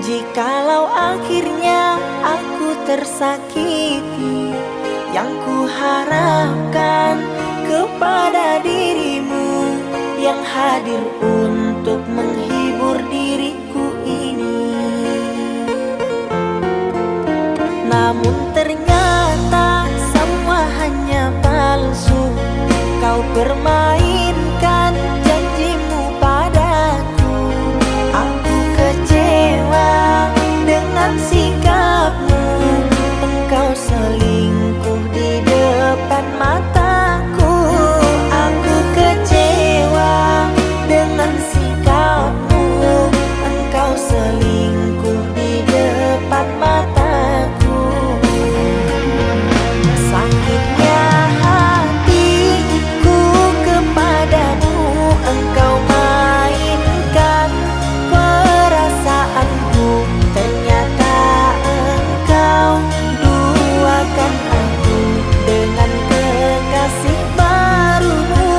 Jikalau akhirnya aku tersakiti, yang ku harapkan kepada dirimu yang hadir untuk menghibur diriku ini. Namun ternyata semua hanya palsu. Kau permainkan janjimu padaku. Aku kecewa dengan sikapmu. Engkau selingkuh di depan mataku. Aku kecewa dengan sikapmu. Engkau selingkuh di depan mataku. Sakitnya hatiku kepadamu. Engkau mainkan perasaanku. Ternyata engkau duakan aku dengan kekasih barumu.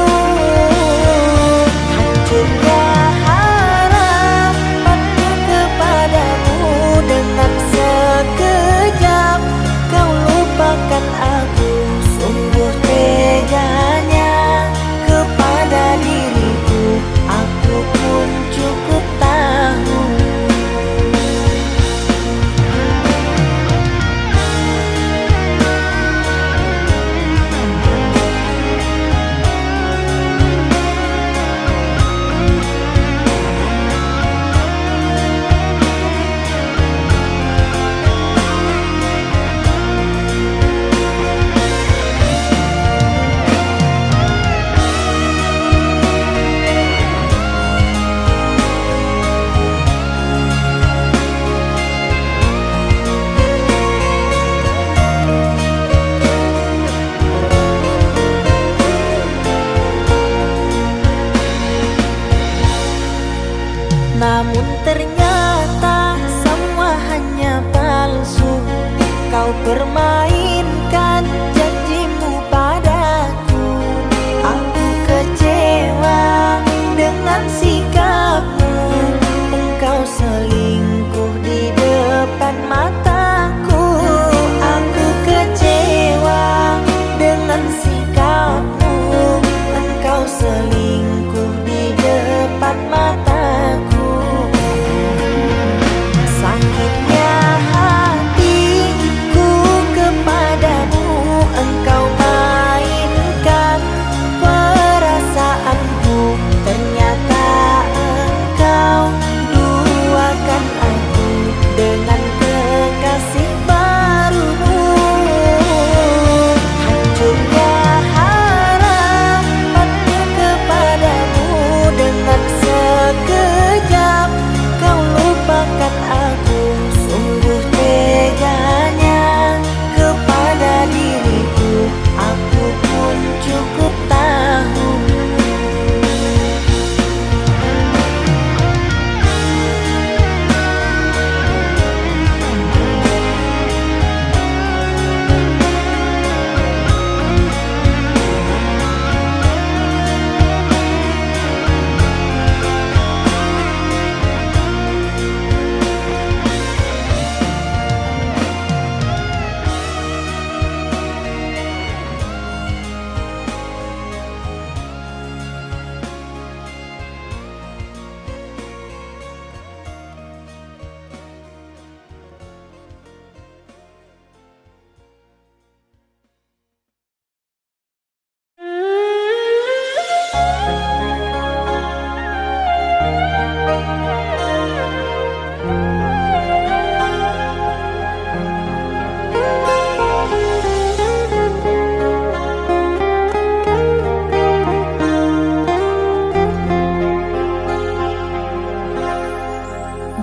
Hancurnya harapanku kepadamu. Dengan sekejap kau lupakan aku. Sungguh teganya kepada diriku. Aku pun cukup tahu. Namun ternyata semua hanya palsu. Kau permainkan janjimu padaku. Aku kecewa dengan sikapmu. Engkau selingkuh di depan mataku. Aku kecewa dengan sikapmu. Engkau selingkuh di depan mataku. Sakitnya hatiku kepadamu. Engkau mainkan perasaanku. Ternyata engkau duakan aku dengan kekasih barumu. Hancurnya harapanku kepadamu. Dengan sekejap kau lupakan aku. Sungguh teganya kepada diriku. Aku pun cukup tahu.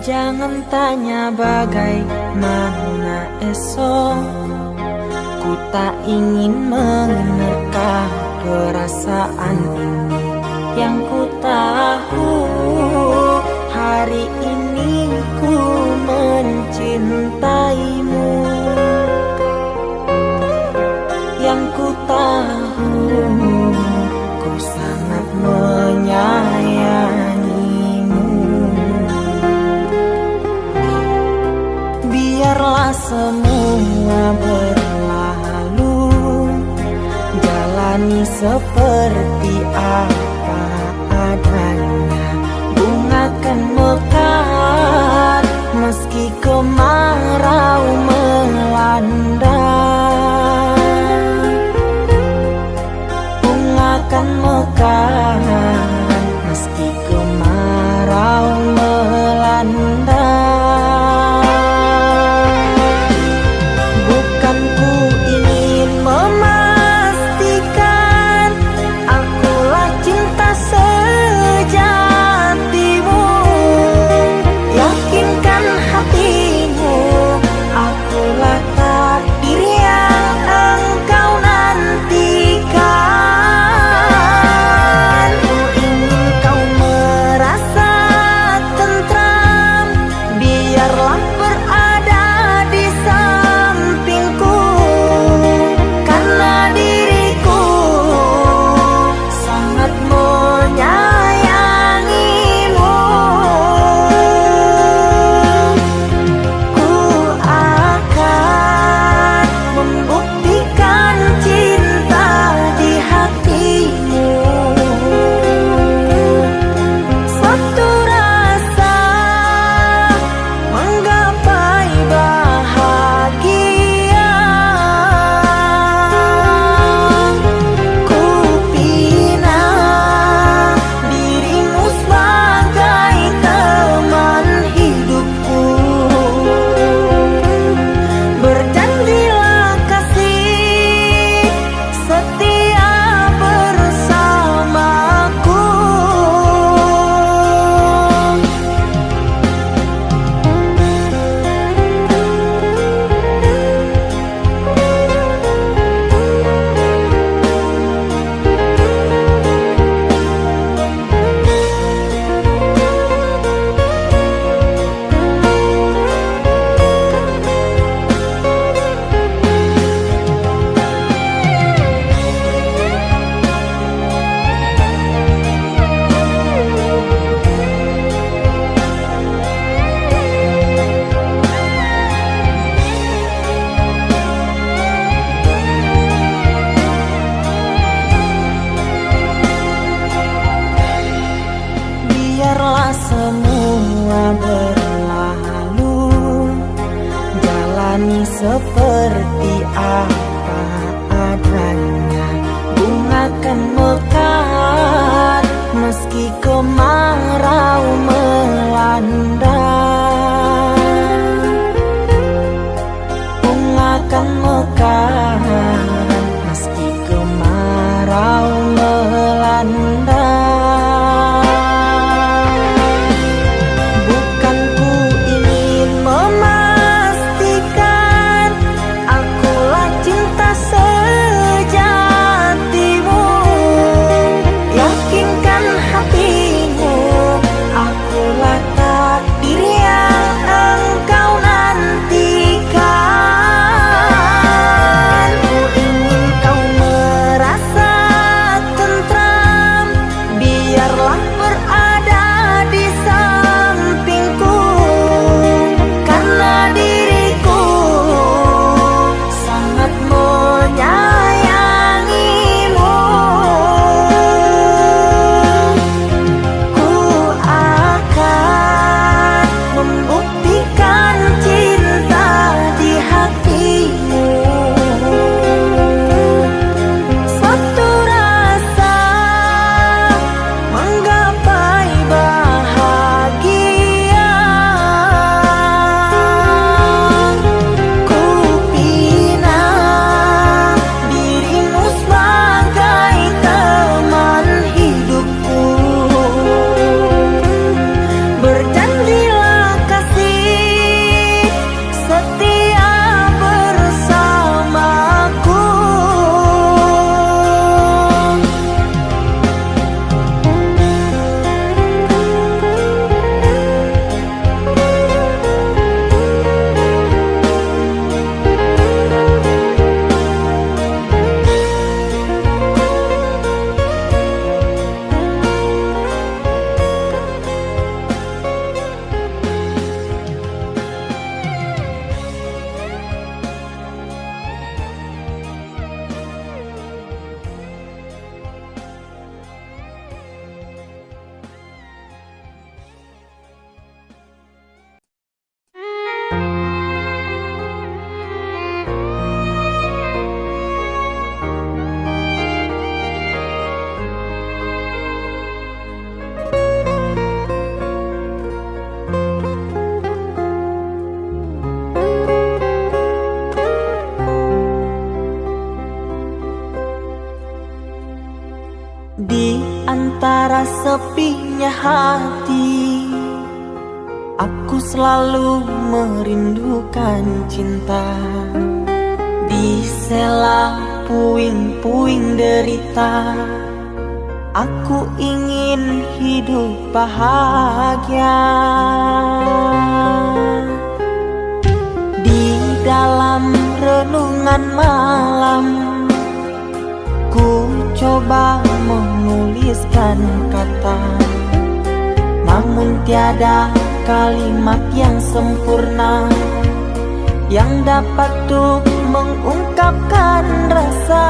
Jangan tanya bagaimana esok. Ku tak ingin menerka perasaan ini. Yang ku tahu hari ini ku mencintaimu. Yang ku tahu ku sangat menyayangimu. semua berlalu, jalani seperti apa adanya. Bunga kan mekar meski kemarau melanda. Bunga kan mekar meski kemarau melanda. Bukan ku ingin memastikan akulah cinta sejatimu. Yakinkan hatimu, akulah takdir yang engkau nantikan. Ku ingin kau merasa tentram, biarlah berada di sampingku, karena diriku sangat menyayangimu. Ku akan membuktikan cinta di hatimu. Satu rasa menggapai bahagia. Ku pinang dirimu sebagai teman hidupku. Berjanjilah kasih setia bersamaku. Biarlah semua berlalu, jalani seperti apa adanya. Bunga kan mekar meski kemarau melanda. Bunga kan mekar meski kemarau melanda. Bukan ku ingin memastikan selalu merindukan cinta. Di sela puing-puing derita, aku ingin hidup bahagia. Di dalam renungan malam, ku coba menuliskan kata, namun tiada kalimat yang sempurna yang dapat untuk mengungkapkan rasa.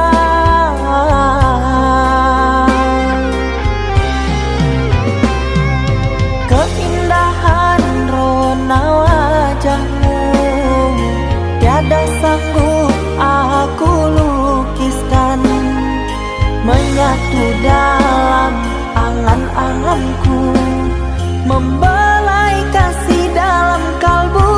Keindahan rona wajahmu tiada sanggup aku lukiskan, menyatu dalam angan-anganku, membelai kasih dalam kalbu.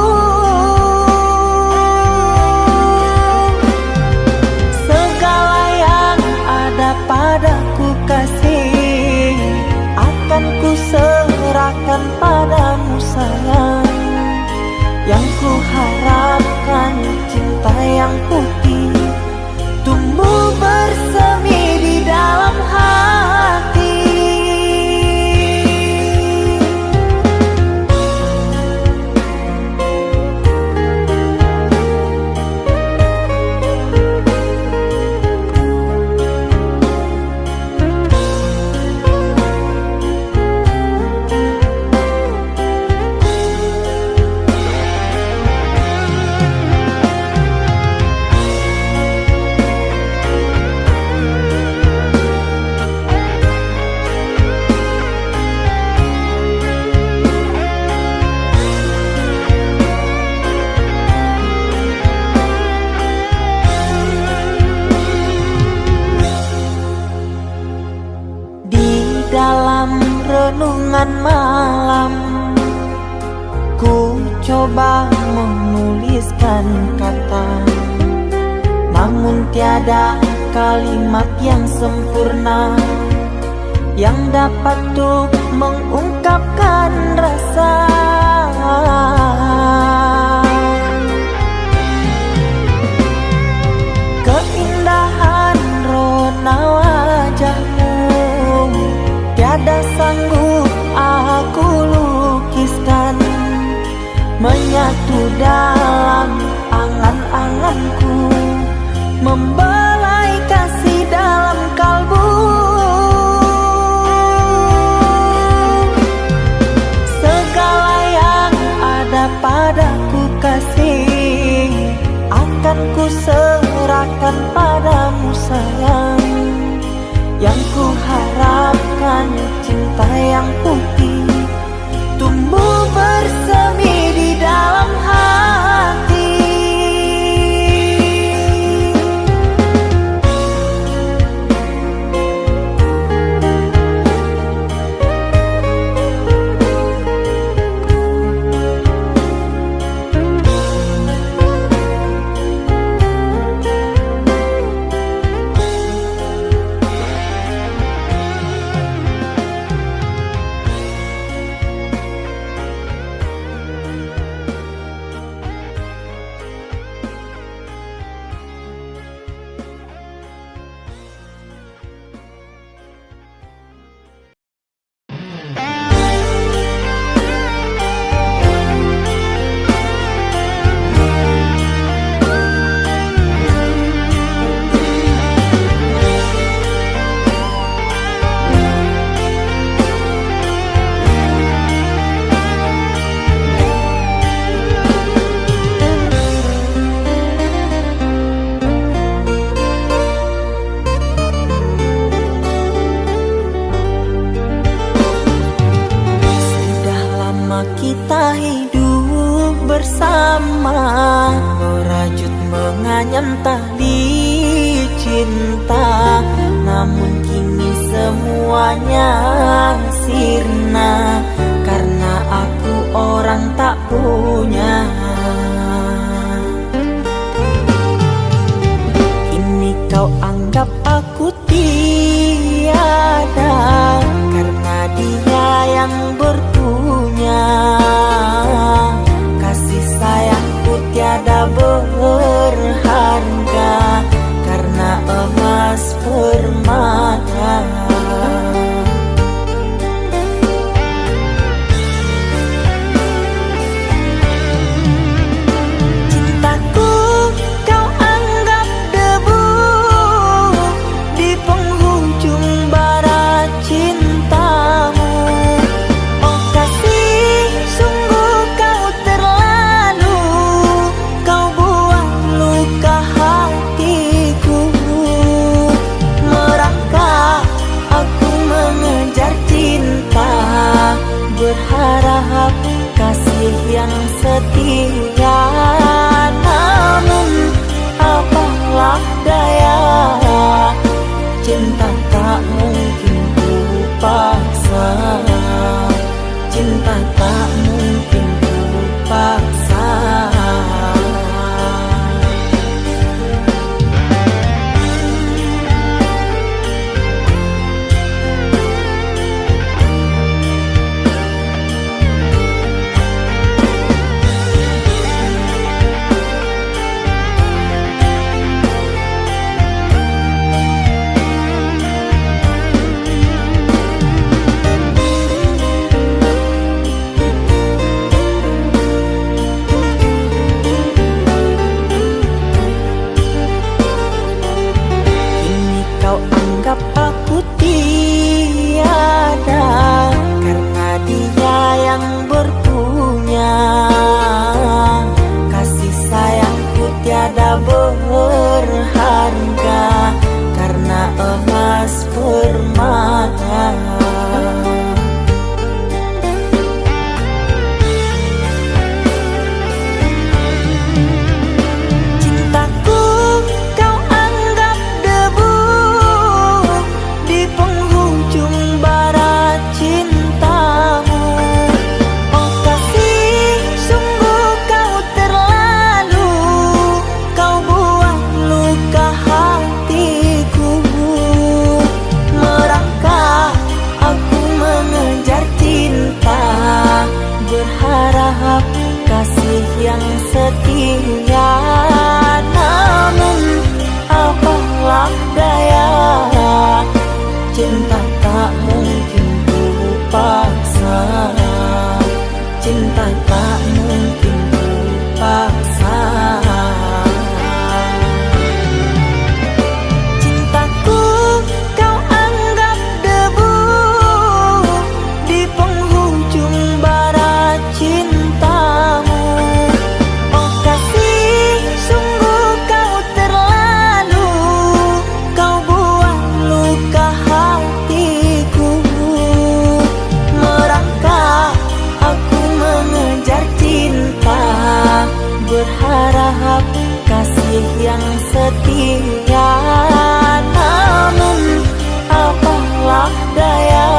Segala yang ada padaku kasih, akan ku serahkan padamu sayang. Yang ku harapkan cinta yang putih tumbuh bersemi di dalam hati. Renungan malam, ku coba menuliskan kata, namun tiada kalimat yang sempurna yang dapat untuk mengungkapkan rasa. Keindahan rona wajahmu tiada sanggup aku lukiskan, menyatu dalam angan-anganku, membelai kasih dalam kalbu. Segala yang ada padaku kasih, akan ku serahkan padamu sayang. Yang ku harapkan cinta yang putih tumbuh bersemi di dalam hati. Kita hidup bersama, merajut menganyam tali cinta, namun kini semuanya sirna karena aku orang tak punya. Kini kau anggap aku tiada karena dia yang berpunya. berharap kasih yang setia. Namun apalah daya, cinta tak mungkin ku paksa. Cinta tak mungkin ku paksa. Aku tiada karena dia yang berpunya. Kasih sayangku tiada berharga karena emas permata. Berharap kasih yang setia. Namun apalah daya, cinta tak mungkin ku paksa. Cinta tak mungkin ku paksa. Cintaku kau anggap debu di penghujung bara cintamu. Oh kasih, sungguh kau terlalu, kau buat luka hatiku. Merangkak aku mengejar cinta, berharap kasih yang setia. Namun apalah daya,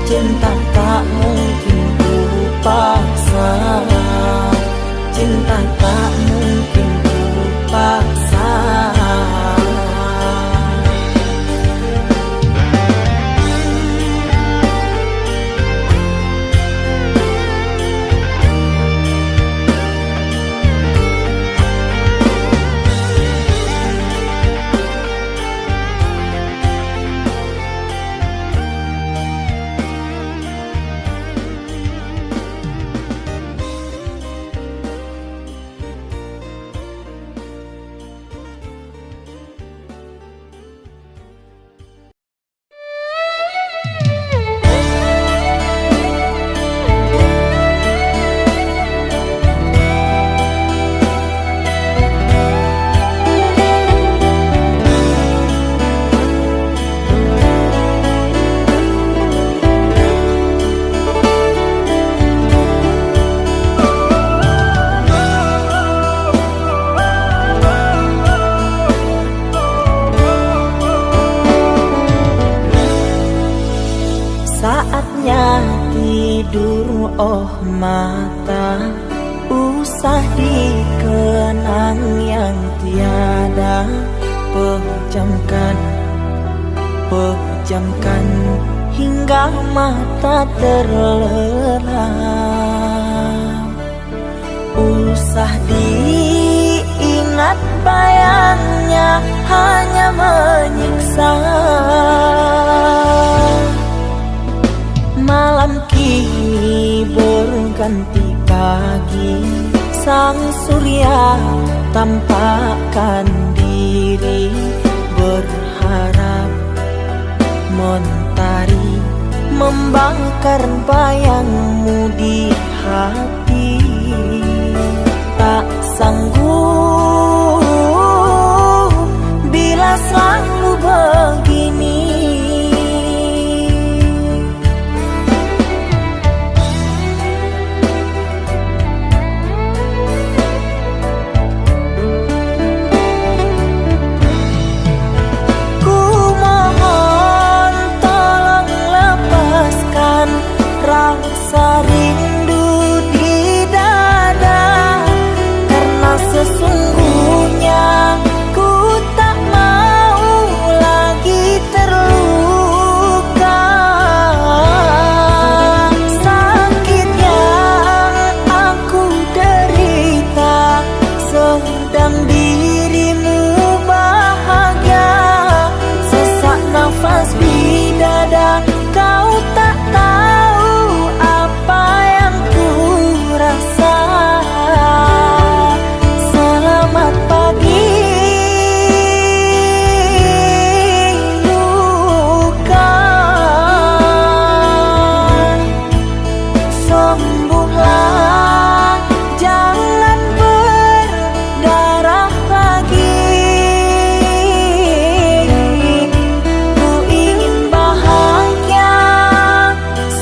cinta tak mungkin ku paksa. Cinta tak mungkin ku paksa. Saatnya tidur, oh mata, usah dikenang yang tiada. Pejamkan, pejamkan hingga mata terlelap. Usah diingat bayangnya, hanya menyiksa. Malam kini berganti pagi, sang surya tampakkan diri. Berharap mentari membakar bayangmu di hati. Tak sanggup bila selalu begini. rindu di dada, karena sesungguhnya ku tak mau lagi terluka. Sakit yang aku derita, sedang dirimu bahagia. Sesak nafas di dada, kau tak tahu apa yang ku rasa. Selamat pagi luka, sembuhlah, jangan berdarah lagi. Ku ingin bahagia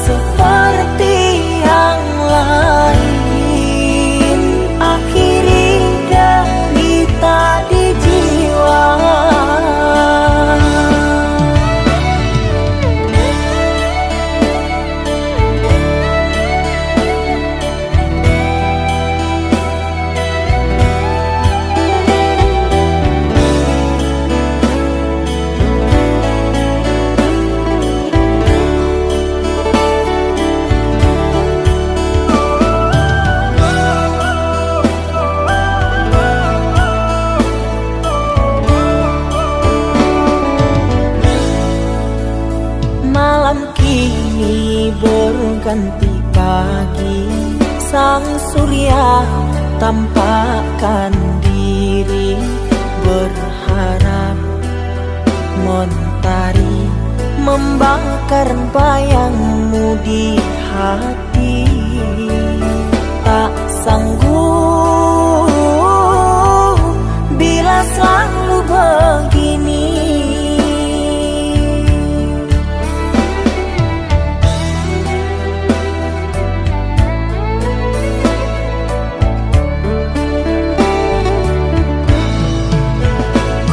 seperti yang lain, akhiri derita di jiwa. Malam kini berganti pagi, sang surya tampakkan diri, berharap mentari membakar bayangmu di hati. Tak sanggup bila selalu begini.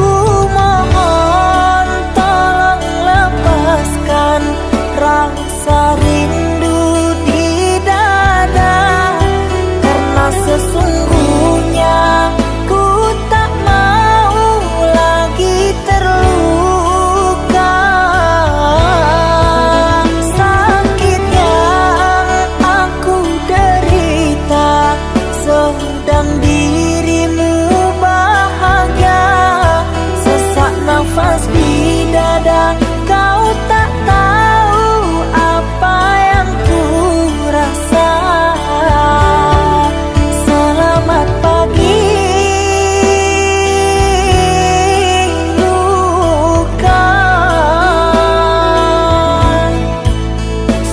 Ku mohon tolong lepaskan rasa rindu di dada, karena sesungguhnya ku tak mau lagi terluka. Sakit yang aku derita, sedang dirimu bahagia. Sesak nafas di dada, kau tak tahu apa yang ku rasa. Selamat pagi luka,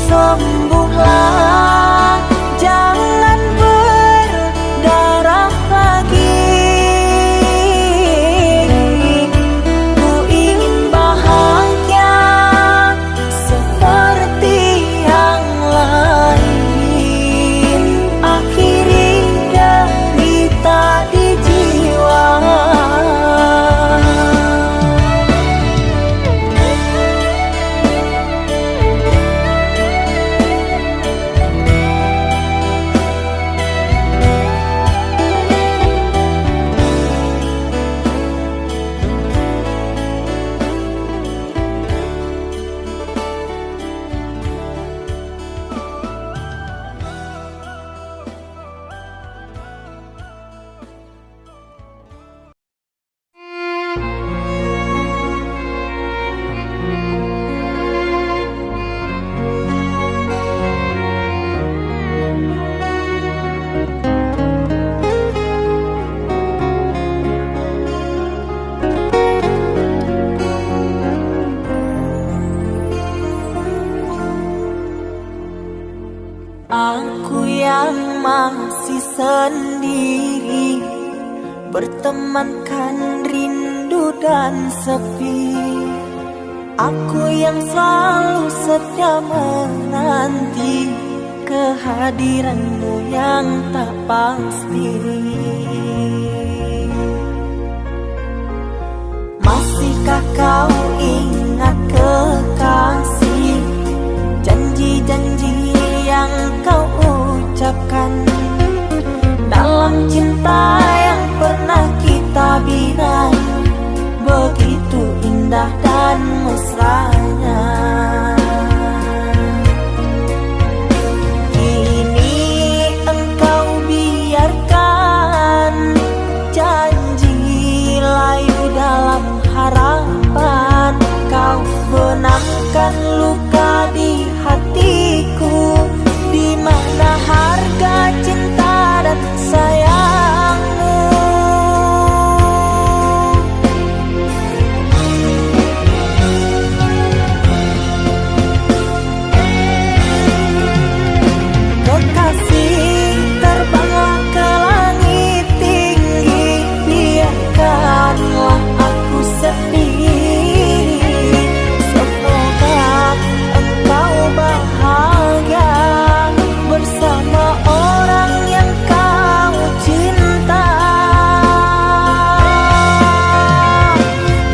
sembuhlah, jangan berdarah lagi. Ku ingin bahagia seperti yang lain, akhiri derita di jiwa. Aku yang masih sendiri, bertemankan rindu dan sepi. Aku yang selalu setia menanti kehadiranmu yang tak pasti. Masihkah kau ingat kekasih, janji-janji yang yang kau ucapkan dalam cinta yang pernah kita bina, begitu indah dan mesranya. Kini engkau biarkan janji layu dalam harapan, kau benamkan luka di hatiku, di mana harga cinta dan sayangmu. Kekasih, terbanglah ke langit tinggi, biarkanlah aku sedih. Semoga engkau bahagia bersama orang yang kau cinta.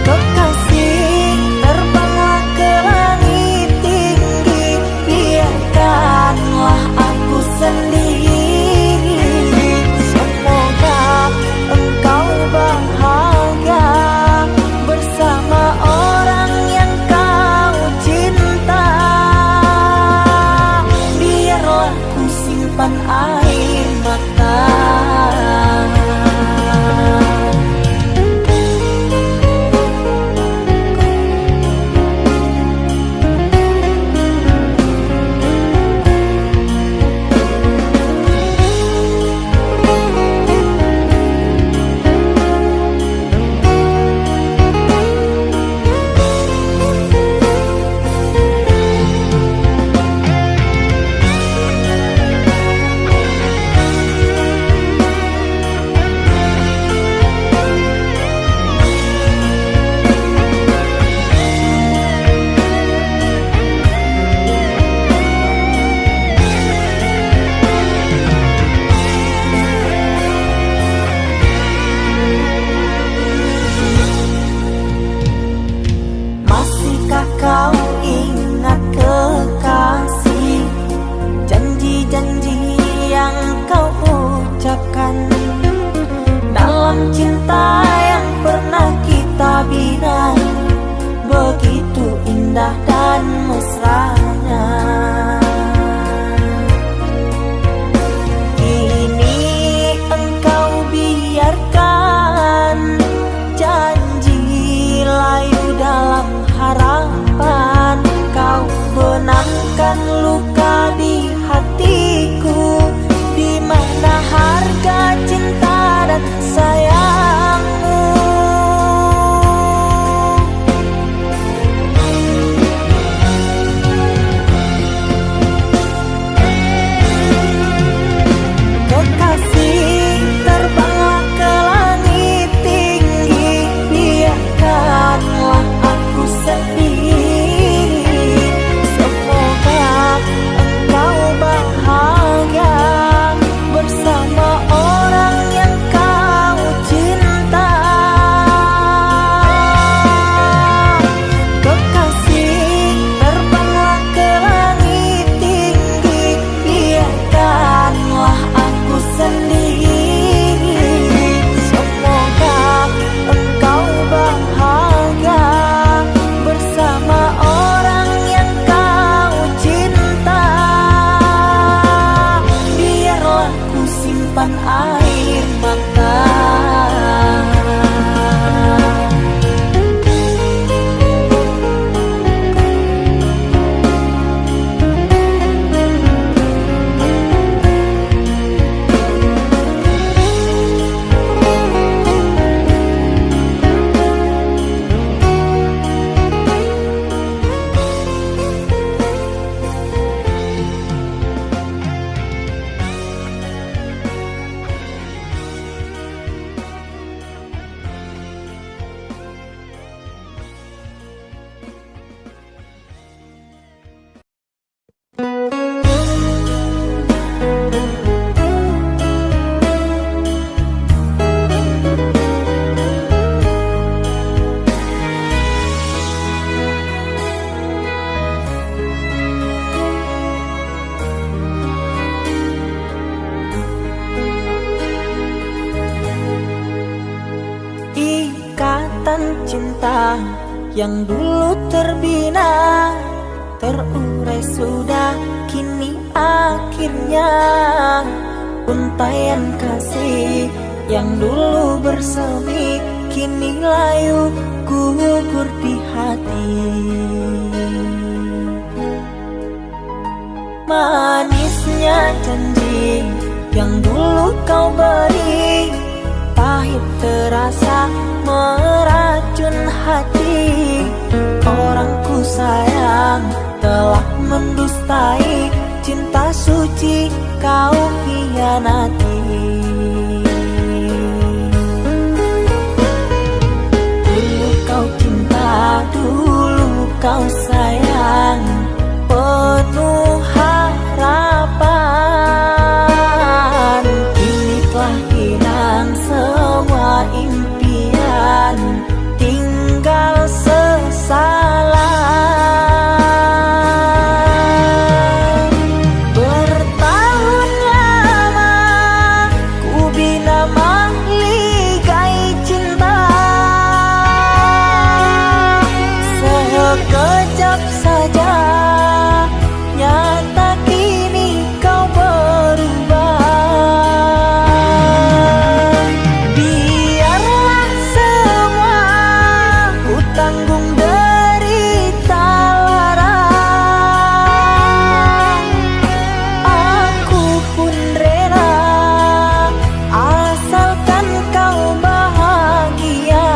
Kekasih, terbanglah ke langit tinggi, biarkanlah aku sendiri. Semoga engkau bahagia bersama orang yang kau cinta. Biarlah ku simpan air mata. Masihkah kau ingat kekasih, janji-janji yang kau ucapkan dalam cinta yang pernah kita bina, begitu indah dan mesranya. Kini engkau biarkan janji layu dalam harapan, kau benamkan luka di hatiku, di mana harga cinta dan sayangmu. Kekasih, terbanglah ke langit tinggi, biarkanlah aku sedih. Semoga engkau bahagia bersama orang yang kau cinta. Kekasih, terbanglah ke langit tinggi, biarkanlah aku sendiri. Semoga engkau bahagia bersama orang yang kau cinta. Biarlah ku simpan air mata. yang dulu terbina, terurai sudah kini akhirnya. Untaian kasih yang dulu bersemi, kini layu gugur di hati. Manisnya janji yang dulu kau beri, pahit terasa meracun hati. Orangku sayang telah mendustai, cinta suci kau hianati. Dulu kau cinta, dulu kau sayang, penuh harapan. Kini telah hilang semua impian, tinggal sesalan. Bertahun lama ku bina mahligai cinta, sekejap saja nyata kini kau berubah. Biarlah semua ku tanggung derita lara, aku pun rela asalkan kau bahagia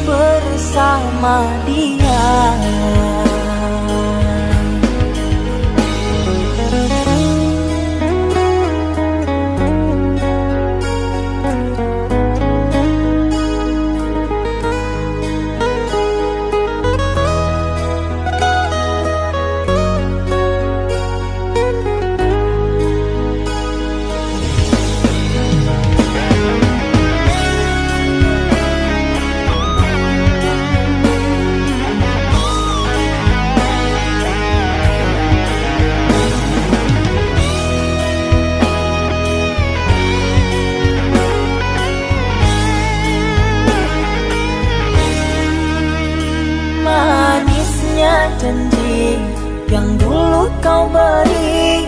bersama dia. Manisnya janji yang dulu kau beri,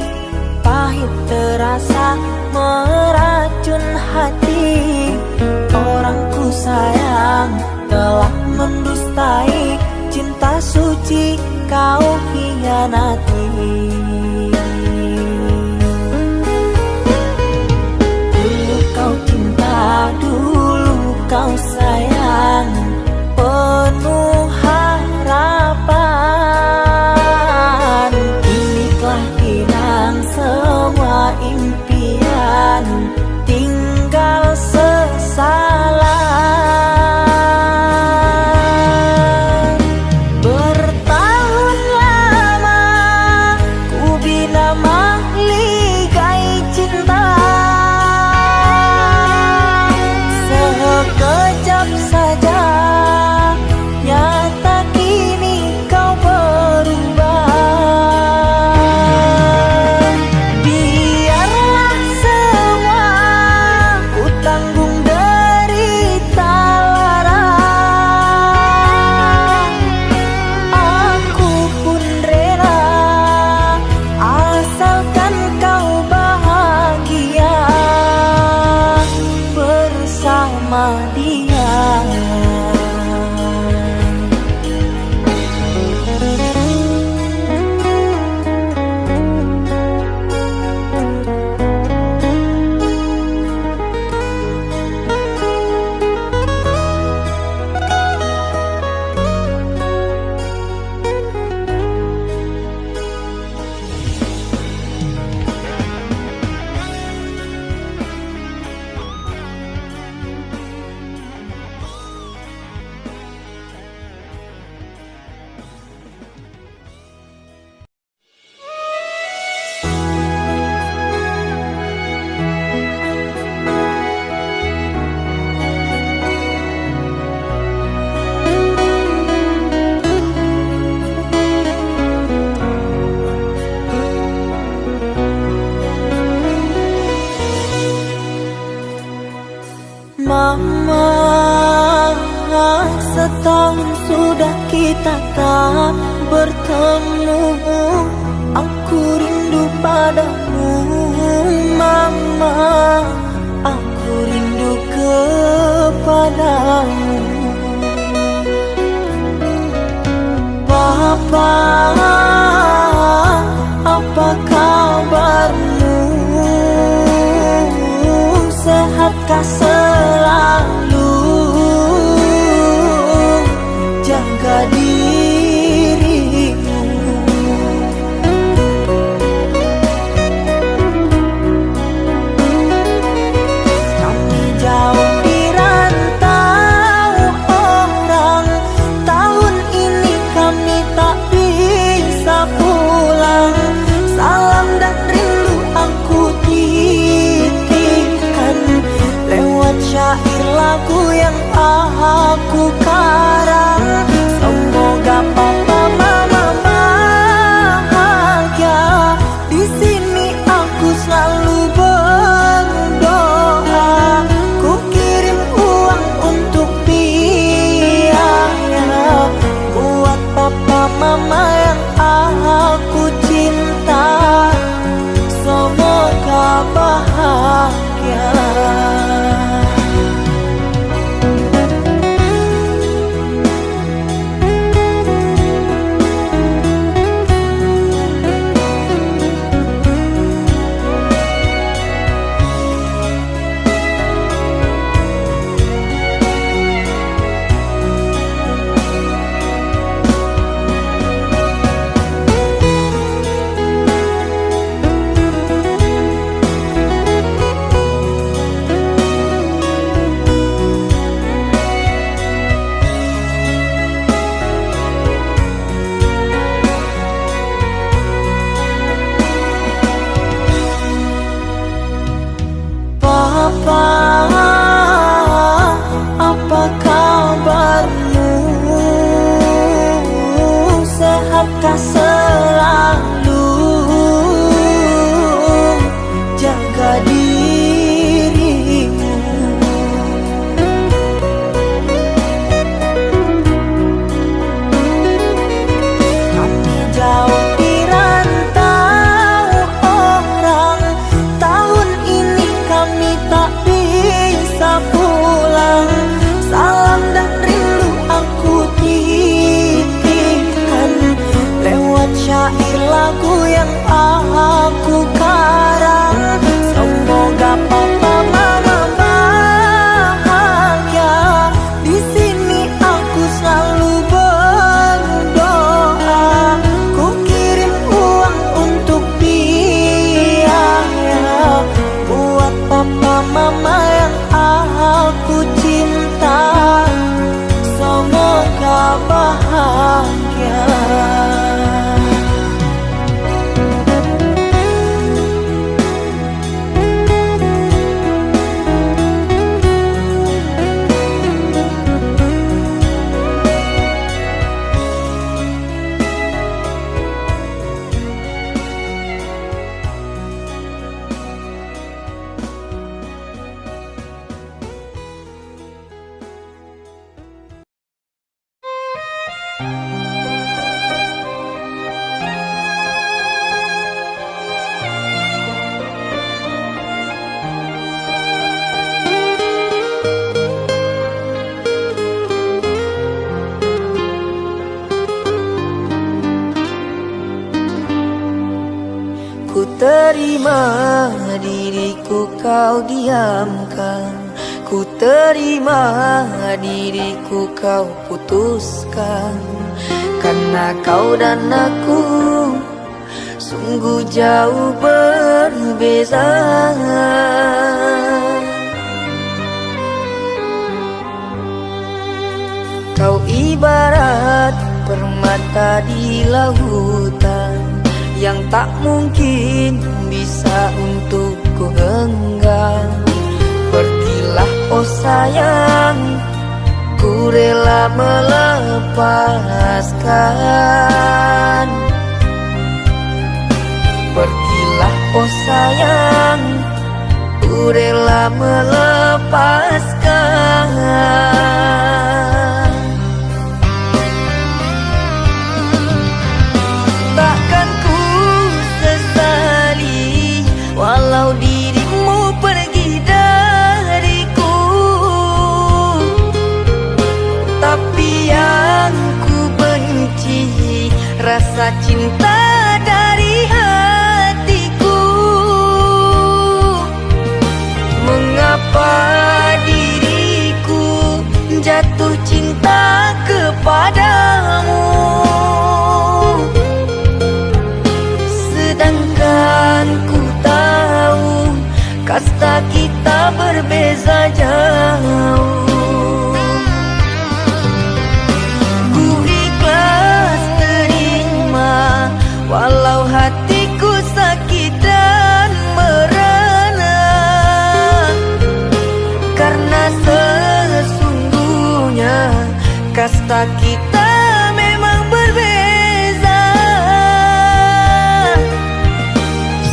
pahit terasa meracun hati. Orangku sayang telah mendustai, cinta suci kau hianati. Dulu kau cinta, dulu kau sayang, penuh harapan. Kini telah hilang semua impian, tinggal sesalan. Bertahun lama ku bina mahligai cinta, sekejap saja nyata kini kau berubah. Biarlah semua ku tanggung derita lara, aku pun rela asalkan kau bahagia bersama dia. Mama tahun sudah kita tak bertemu. Aku rindu padamu mama, aku rindu kepadamu. Papa, apa kabarmu? Sehatkah selalu? Jaga dirimu. Kami jauh di rantau orang, tahun ini kami tak bisa pulang. Salam dan rindu aku titipkan lewat syair lagu yang aku karang. Semoga papa mama bahagia. Di sini aku selalu berdoa. Ku kirim uang untuk biaya buat papa mama yang aku cinta. Semoga bahagia. Papa, apa kabarmu? Sehatkah selalu? Jaga dirimu. Kami jauh di rantau orang, tahun ini kami tak bisa pulang. Salam dan rindu aku titipkan lewat syair lagu yang aku karang. Semoga papa mama bahagia. Di sini aku selalu berdoa. Ku kirim uang untuk biaya buat papa mama yang aku cinta. Semoga bahagia. Ku terima diriku kau diamkan, ku terima diriku kau putuskan. Karena kau dan aku sungguh jauh berbeza. Kau ibarat permata di lautan yang tak mungkin bisa untuk ku genggam. Pergilah oh sayang, ku rela melepaskan. Pergilah oh sayang, ku rela melepaskan. kasta kita memang berbeza.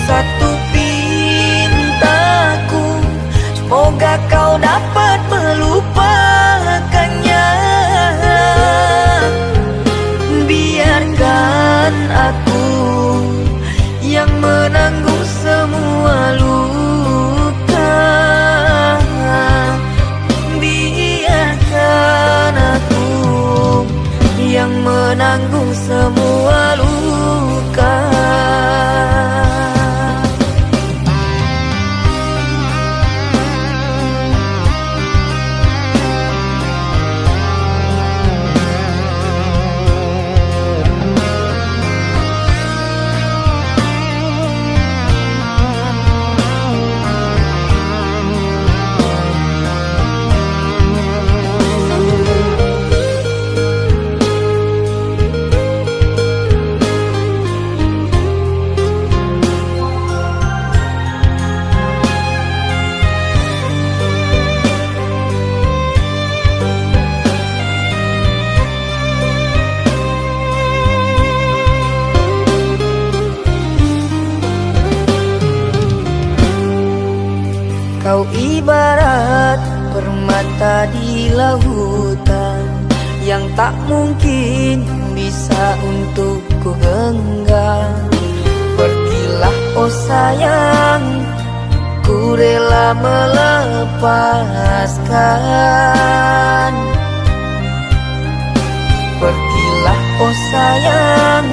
Satu pintaku, semoga kau dapat melupakannya. Biarkan aku yang menanggung semua luka. Biarkan aku yang menanggung semua luka. Kau ibarat permata di lautan yang tak mungkin bisa untuk ku genggam. Pergilah oh sayang, ku rela melepaskan. Pergilah oh sayang,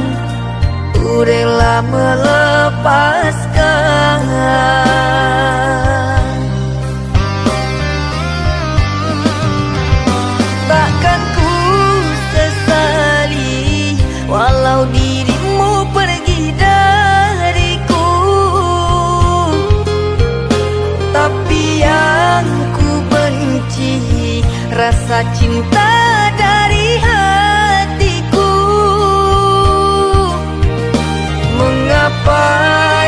ku rela melepaskan. Takkan ku sesali walau dirimu pergi dariku. Tapi yang ku benci rasa cinta dari hatiku. Mengapa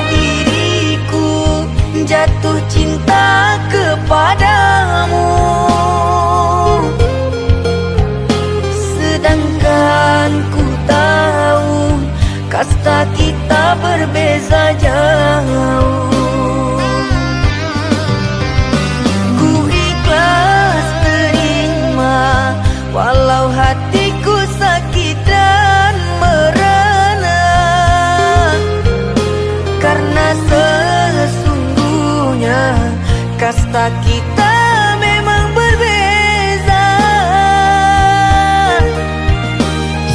diriku jatuh cinta kepadamu, sedangkan ku tahu kasta kita berbeza jauh. Ku ikhlas terima walau hatiku sakit dan merana, karena sesungguhnya kasta kita memang berbeza.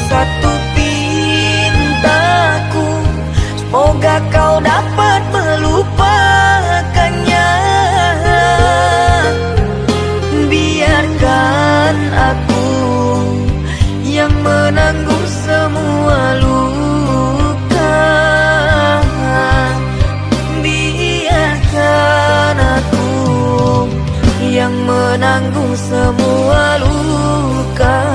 Satu pintaku, semoga kau dapat melupakannya. Biarkan aku yang menanggung semua luka. Biarkan aku yang menanggung semua luka.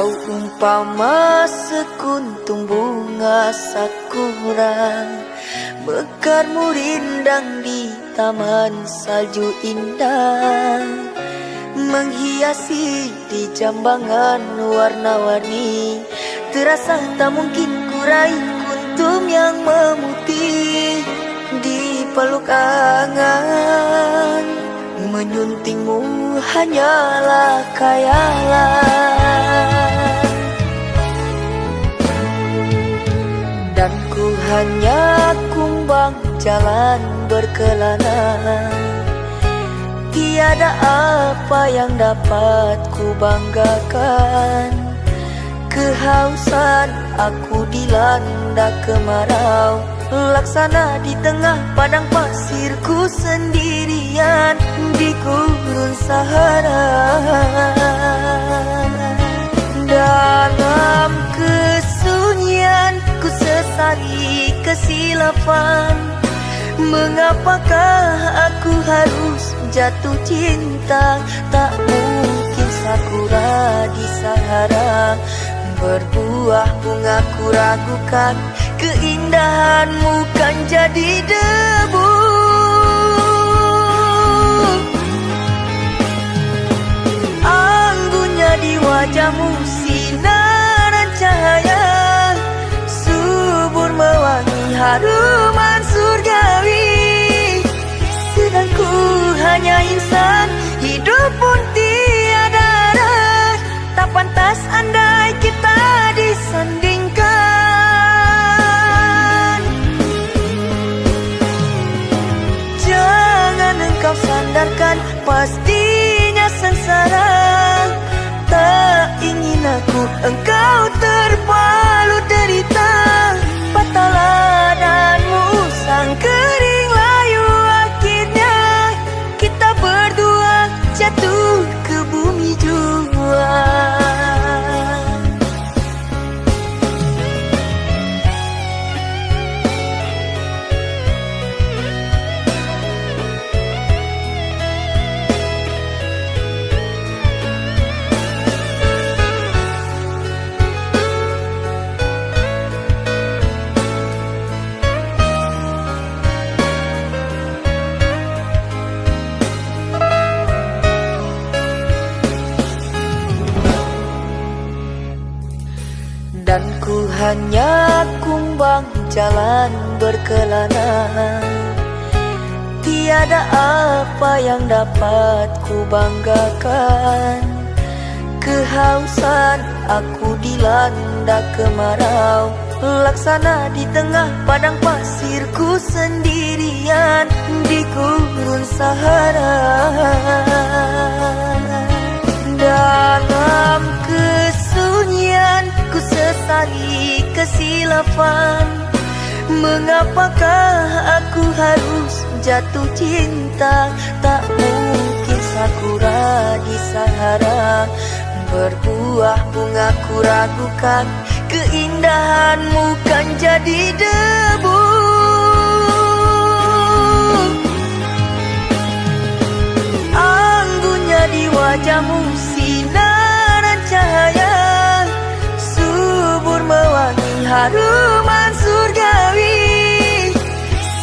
Kau umpama sekuntum bunga sakura, mekarmu rindang di taman salju indah, menghiasi di jambangan warna-warni. Terasa tak mungkin kurai kuntum yang memutih di peluk angan. Menyuntingmu hanyalah khayalan, dan ku hanya kumbang jalan berkelana. Tiada apa yang dapat ku banggakan. Kehausan aku dilanda kemarau, laksana di tengah padang pasirku sendirian di gurun Sahara. Dalam kesunyian ku sesali kesilapan. Mengapakah aku harus jatuh cinta? Tak mungkin sakura di Sahara berbuah bunga, ku ragukan keindahanmu kan jadi debu. Anggunnya di wajahmu sinaran cahaya, subur mewangi haruman surgawi. Sedang ku hanya insan, hidup pun tiada arah. Tak pantas andai kita disandingkan. Jangan engkau sandarkan, pastinya sengsara. Tak ingin aku engkau terpalu derita. Patahlah dan musang kering layu, akhirnya kita berdua jatuh ke bumi jua. Dan ku hanya kumbang jalan berkelana. Tiada apa yang dapat ku banggakan. Kehausan aku dilanda kemarau, laksana di tengah padang pasirku sendirian di gurun Sahara. Dalam kesunyian ku sesali kesilapan. Mengapakah aku harus jatuh cinta? Tak mungkin sakura di Sahara berbuah bunga, ku ragukan keindahanmu kan jadi debu. Anggunnya di wajahmu sinaran cahaya, subur mewangi haruman surgawi.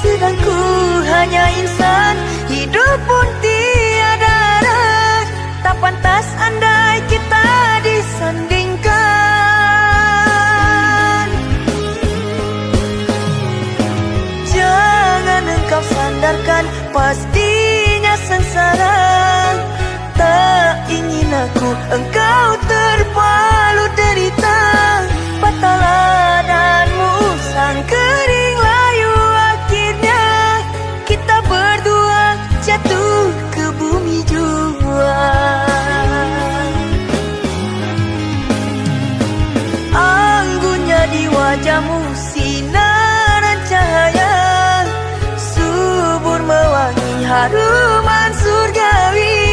Sedang ku hanya insan, hidup pun tiada arah. Tak pantas andai kita disandingkan. Jangan engkau sandarkan, pastinya sengsara. Tak ingin aku engkau terpalu derita. Patahlah dan musang kering layu, akhirnya kita berdua jatuh ke bumi jua. Anggunnya di wajahmu sinaran cahaya, subur mewangi haruman surgawi.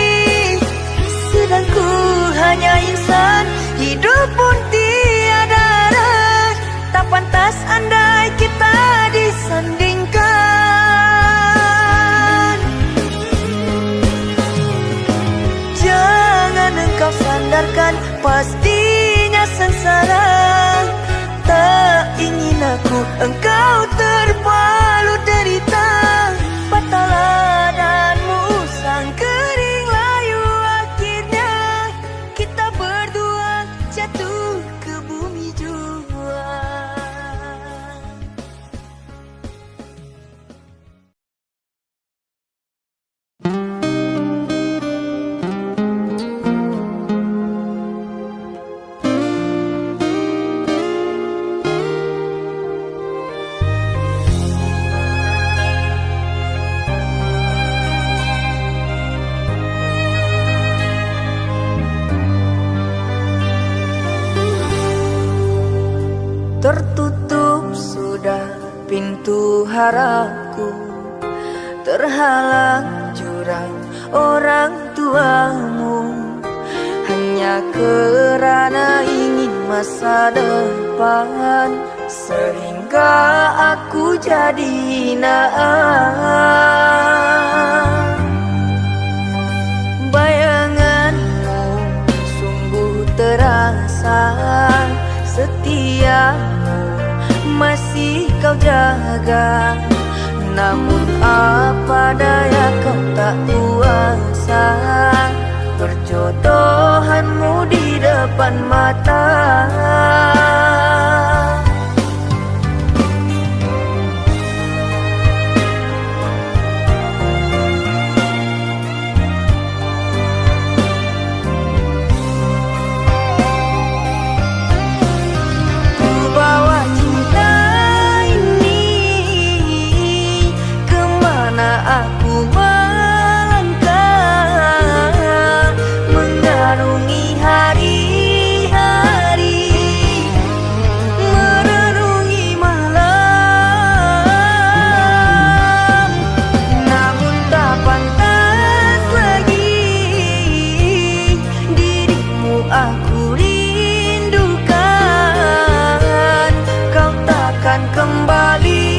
Sedang ku hanya insan, hidup pun tiada arah. Tak pantas andai kita disandingkan. Jangan engkau sandarkan, pastinya engkau terpalu derita. Patahlah danmu sang kering layu, akhirnya kita berdua jatuh ke bumi jua. Tertutup sudah pintu harapku, terhalang jurang orang tuamu, hanya kerana ingin masa depan, sehingga aku jadi naas. Bayanganmu sungguh terasa, setiamu masih kau jaga. Namun apa daya kau tak kuasa, perjodohanmu di depan mata. Aku melangkah mengarungi hari-hari, merenungi malam. Namun tak pantas lagi dirimu aku rindukan. Kau takkan kembali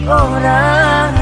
orang.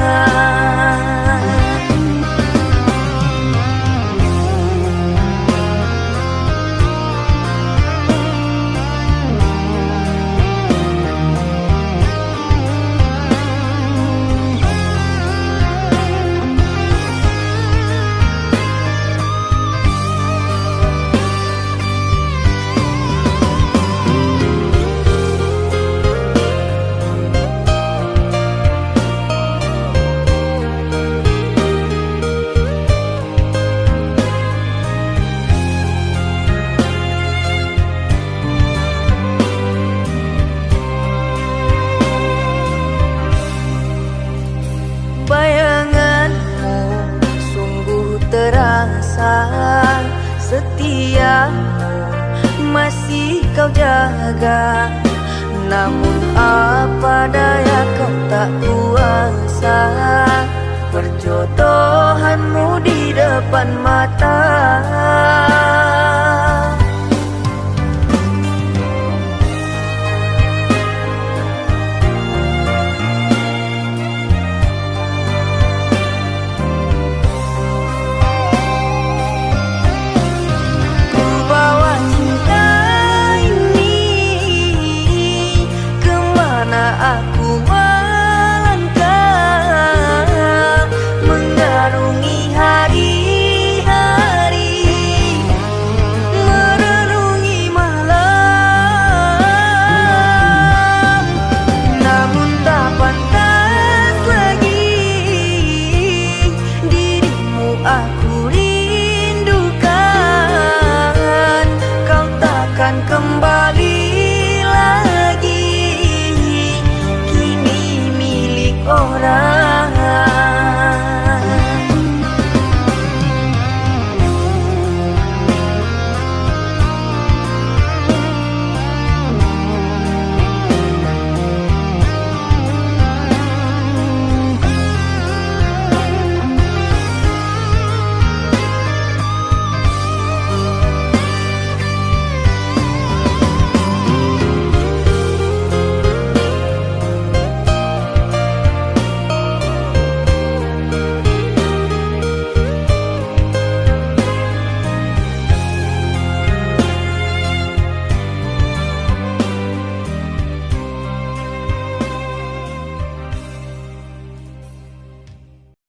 Bayanganmu sungguh terasa, setiamu masih kau jaga. Namun apa daya kau tak kuasa, perjodohanmu di depan mata.